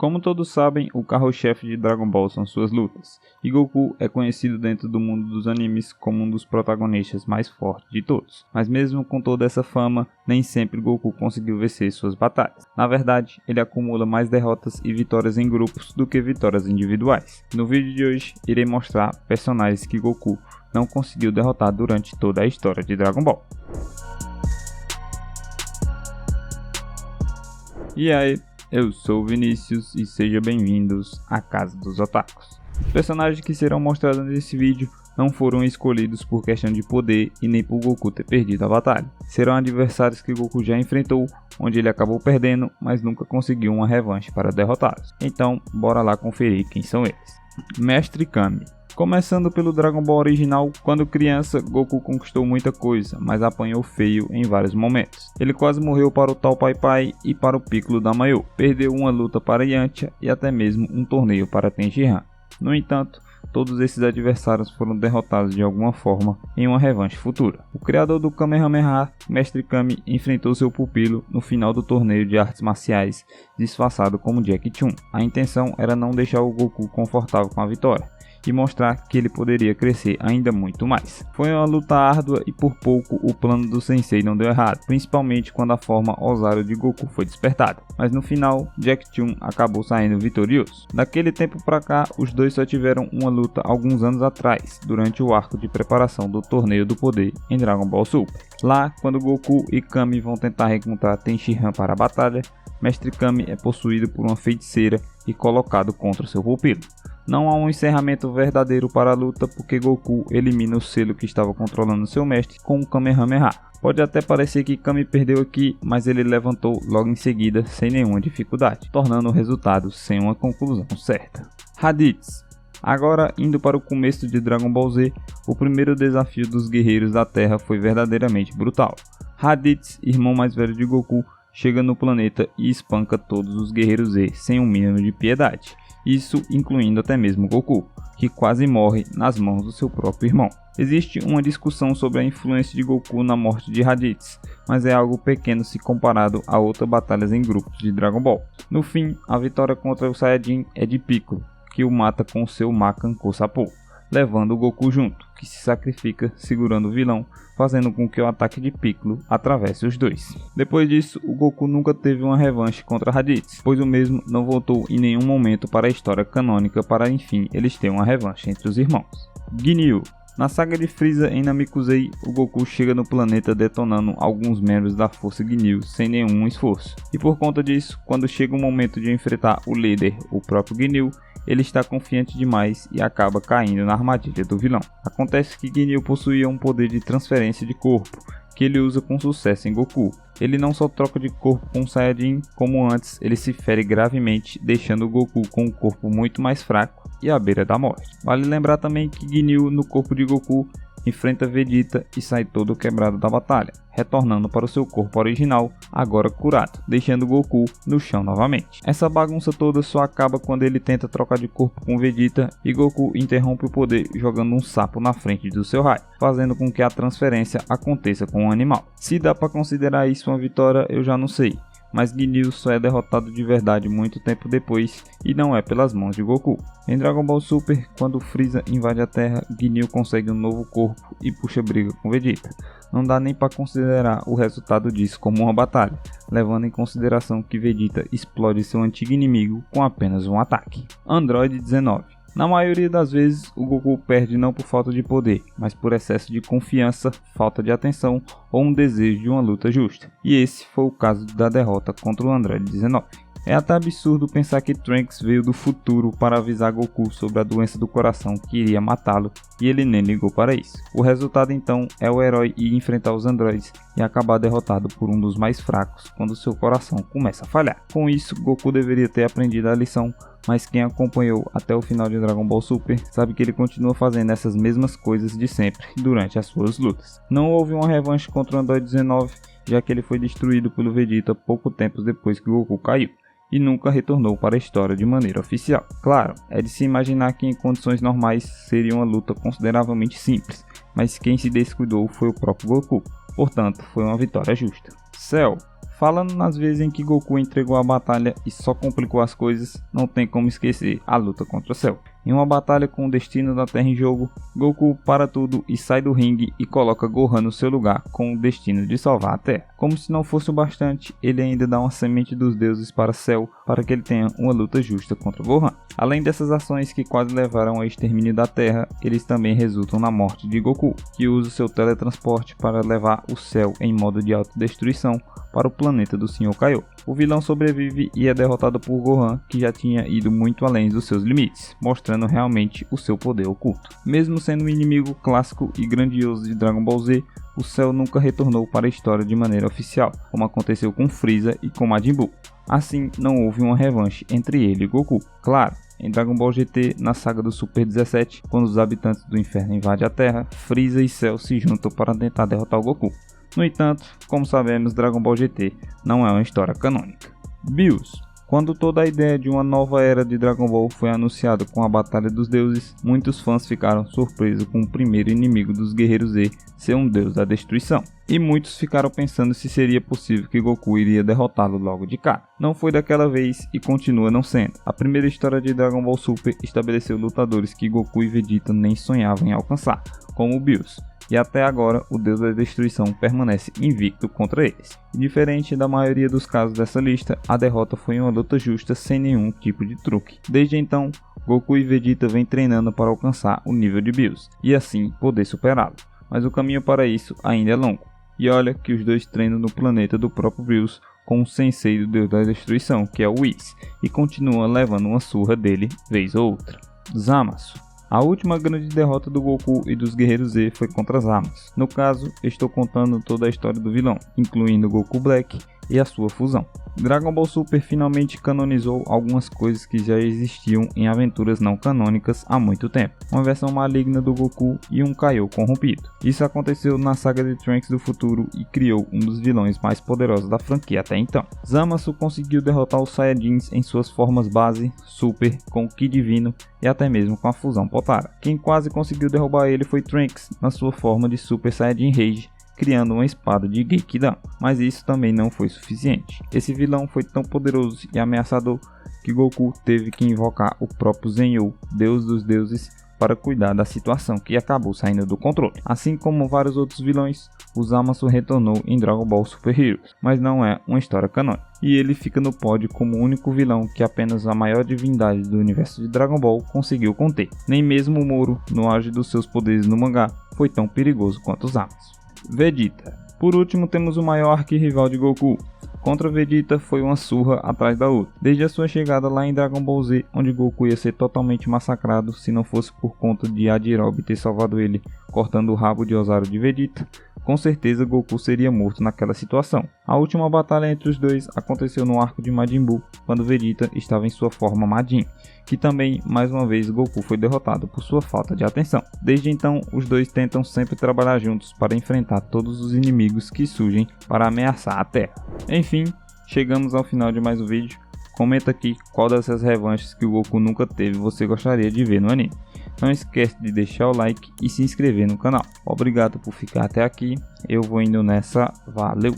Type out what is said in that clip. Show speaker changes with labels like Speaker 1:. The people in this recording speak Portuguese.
Speaker 1: Como todos sabem, o carro-chefe de Dragon Ball são suas lutas, e Goku é conhecido dentro do mundo dos animes como um dos protagonistas mais fortes de todos. Mas mesmo com toda essa fama, nem sempre Goku conseguiu vencer suas batalhas. Na verdade, ele acumula mais derrotas e vitórias em grupos do que vitórias individuais. No vídeo de hoje, irei mostrar personagens que Goku não conseguiu derrotar durante toda a história de Dragon Ball. E aí? Eu sou o Vinícius e sejam bem-vindos à Casa dos Otakus. Os personagens que serão mostrados nesse vídeo não foram escolhidos por questão de poder e nem por Goku ter perdido a batalha. Serão adversários que Goku já enfrentou, onde ele acabou perdendo, mas nunca conseguiu uma revanche para derrotá-los. Então, bora lá conferir quem são eles. Mestre Kami. Começando pelo Dragon Ball original, quando criança, Goku conquistou muita coisa, mas apanhou feio em vários momentos. Ele quase morreu para o Tal Pai Pai e para o Piccolo Daimyo, perdeu uma luta para Yantia e até mesmo um torneio para Tenshinhan. No entanto, todos esses adversários foram derrotados de alguma forma em uma revanche futura. O criador do Kamehameha, Mestre Kami, enfrentou seu pupilo no final do torneio de artes marciais, disfarçado como Jack Chun. A intenção era não deixar o Goku confortável com a vitória e mostrar que ele poderia crescer ainda muito mais. Foi uma luta árdua e por pouco o plano do Sensei não deu errado, principalmente quando a forma ousada de Goku foi despertada. Mas no final, Jack Chun acabou saindo vitorioso. Daquele tempo pra cá, os dois só tiveram uma luta alguns anos atrás, durante o arco de preparação do Torneio do Poder em Dragon Ball Super. Lá, quando Goku e Kami vão tentar encontrar Tenshinhan para a batalha, Mestre Kami é possuído por uma feiticeira e colocado contra seu pupilo. Não há um encerramento verdadeiro para a luta porque Goku elimina o selo que estava controlando seu mestre com o Kamehameha. Pode até parecer que Kami perdeu aqui, mas ele levantou logo em seguida sem nenhuma dificuldade, tornando o resultado sem uma conclusão certa. Raditz. Agora, indo para o começo de Dragon Ball Z, o primeiro desafio dos Guerreiros da Terra foi verdadeiramente brutal. Raditz, irmão mais velho de Goku, chega no planeta e espanca todos os Guerreiros Z sem um mínimo de piedade. Isso incluindo até mesmo Goku, que quase morre nas mãos do seu próprio irmão. Existe uma discussão sobre a influência de Goku na morte de Raditz, mas é algo pequeno se comparado a outras batalhas em grupos de Dragon Ball. No fim, a vitória contra o Saiyajin é de Piccolo, que o mata com seu Makan Sapo, levando o Goku junto, que se sacrifica segurando o vilão, fazendo com que o ataque de Piccolo atravesse os dois. Depois disso, o Goku nunca teve uma revanche contra Raditz, pois o mesmo não voltou em nenhum momento para a história canônica para enfim eles terem uma revanche entre os irmãos. Ginyu. Na saga de Freeza em Namekusei, o Goku chega no planeta detonando alguns membros da força Ginyu sem nenhum esforço. E por conta disso, quando chega o momento de enfrentar o líder, o próprio Ginyu, ele está confiante demais e acaba caindo na armadilha do vilão. Acontece que Ginyu possuía um poder de transferência de corpo, que ele usa com sucesso em Goku. Ele não só troca de corpo com o Saiyajin, como antes, ele se fere gravemente, deixando o Goku com um corpo muito mais fraco e à beira da morte. Vale lembrar também que Ginyu, no corpo de Goku, enfrenta Vegeta e sai todo quebrado da batalha, retornando para o seu corpo original, agora curado, deixando Goku no chão novamente. Essa bagunça toda só acaba quando ele tenta trocar de corpo com Vegeta e Goku interrompe o poder jogando um sapo na frente do seu raio, fazendo com que a transferência aconteça com o animal. Se dá para considerar isso uma vitória, eu já não sei. Mas Ginyu só é derrotado de verdade muito tempo depois e não é pelas mãos de Goku. Em Dragon Ball Super, quando Freeza invade a Terra, Ginyu consegue um novo corpo e puxa briga com Vegeta. Não dá nem para considerar o resultado disso como uma batalha, levando em consideração que Vegeta explode seu antigo inimigo com apenas um ataque. Android 19. Na maioria das vezes, o Goku perde não por falta de poder, mas por excesso de confiança, falta de atenção ou um desejo de uma luta justa. E esse foi o caso da derrota contra o Android 19. É até absurdo pensar que Trunks veio do futuro para avisar Goku sobre a doença do coração que iria matá-lo e ele nem ligou para isso. O resultado então é o herói ir enfrentar os androides e acabar derrotado por um dos mais fracos quando seu coração começa a falhar. Com isso, Goku deveria ter aprendido a lição, mas quem acompanhou até o final de Dragon Ball Super sabe que ele continua fazendo essas mesmas coisas de sempre durante as suas lutas. Não houve uma revanche contra o Android 19, já que ele foi destruído pelo Vegeta pouco tempo depois que Goku caiu e nunca retornou para a história de maneira oficial. Claro, é de se imaginar que em condições normais seria uma luta consideravelmente simples, mas quem se descuidou foi o próprio Goku, portanto foi uma vitória justa. Cell. Falando nas vezes em que Goku entregou a batalha e só complicou as coisas, não tem como esquecer a luta contra Cell. Em uma batalha com o destino da Terra em jogo, Goku para tudo e sai do ringue e coloca Gohan no seu lugar com o destino de salvar a Terra. Como se não fosse o bastante, ele ainda dá uma semente dos deuses para Cell para que ele tenha uma luta justa contra Gohan. Além dessas ações que quase levaram ao extermínio da Terra, eles também resultam na morte de Goku, que usa seu teletransporte para levar o Cell em modo de autodestruição para o planeta do Sr. Kaiô. O vilão sobrevive e é derrotado por Gohan, que já tinha ido muito além dos seus limites, mostrando realmente o seu poder oculto. Mesmo sendo um inimigo clássico e grandioso de Dragon Ball Z, o Cell nunca retornou para a história de maneira oficial, como aconteceu com Freeza e com Majin Buu. Assim, não houve uma revanche entre ele e Goku. Claro, em Dragon Ball GT, na saga do Super 17, quando os habitantes do inferno invadem a Terra, Freeza e Cell se juntam para tentar derrotar o Goku. No entanto, como sabemos, Dragon Ball GT não é uma história canônica. Bills. Quando toda a ideia de uma nova era de Dragon Ball foi anunciada com a Batalha dos Deuses, muitos fãs ficaram surpresos com o primeiro inimigo dos Guerreiros Z ser um deus da destruição. E muitos ficaram pensando se seria possível que Goku iria derrotá-lo logo de cara. Não foi daquela vez e continua não sendo. A primeira história de Dragon Ball Super estabeleceu lutadores que Goku e Vegeta nem sonhavam em alcançar, como o Bills. E até agora o deus da destruição permanece invicto contra eles. E diferente da maioria dos casos dessa lista, a derrota foi uma luta justa sem nenhum tipo de truque. Desde então, Goku e Vegeta vêm treinando para alcançar o nível de Bills, e assim poder superá-lo. Mas o caminho para isso ainda é longo. E olha que os dois treinam no planeta do próprio Bills com o sensei do deus da destruição, que é o Whis, e continua levando uma surra dele vez ou outra. Zamasu. A última grande derrota do Goku e dos Guerreiros Z foi contra Zamasu. No caso, estou contando toda a história do vilão, incluindo Goku Black e a sua fusão. Dragon Ball Super finalmente canonizou algumas coisas que já existiam em aventuras não canônicas há muito tempo. Uma versão maligna do Goku e um Kaiô corrompido. Isso aconteceu na saga de Trunks do futuro e criou um dos vilões mais poderosos da franquia até então. Zamasu conseguiu derrotar os Saiyajins em suas formas base, Super, com o Ki Divino e até mesmo com a fusão Potara. Quem quase conseguiu derrubar ele foi Trunks na sua forma de Super Saiyajin Rage, criando uma espada de Gekidan, mas isso também não foi suficiente. Esse vilão foi tão poderoso e ameaçador que Goku teve que invocar o próprio Zenyu, deus dos deuses, para cuidar da situação que acabou saindo do controle. Assim como vários outros vilões, o Zamasu retornou em Dragon Ball Super Heroes, mas não é uma história canônica. E ele fica no pódio como o único vilão que apenas a maior divindade do universo de Dragon Ball conseguiu conter. Nem mesmo o Moro, no auge dos seus poderes no mangá, foi tão perigoso quanto o Zamasu. Vegeta. Por último, temos o maior arquirrival de Goku. Contra Vegeta foi uma surra atrás da outra. Desde a sua chegada lá em Dragon Ball Z, onde Goku ia ser totalmente massacrado se não fosse por conta de Yajirobe ter salvado ele cortando o rabo de Ozaru de Vegeta, com certeza Goku seria morto naquela situação. A última batalha entre os dois aconteceu no arco de Majin Buu, quando Vegeta estava em sua forma Majin, que também, mais uma vez, Goku foi derrotado por sua falta de atenção. Desde então, os dois tentam sempre trabalhar juntos para enfrentar todos os inimigos que surgem para ameaçar a Terra. Enfim, chegamos ao final de mais um vídeo. Comenta aqui qual dessas revanches que o Goku nunca teve você gostaria de ver no anime. Não esquece de deixar o like e se inscrever no canal. Obrigado por ficar até aqui. Eu vou indo nessa. Valeu!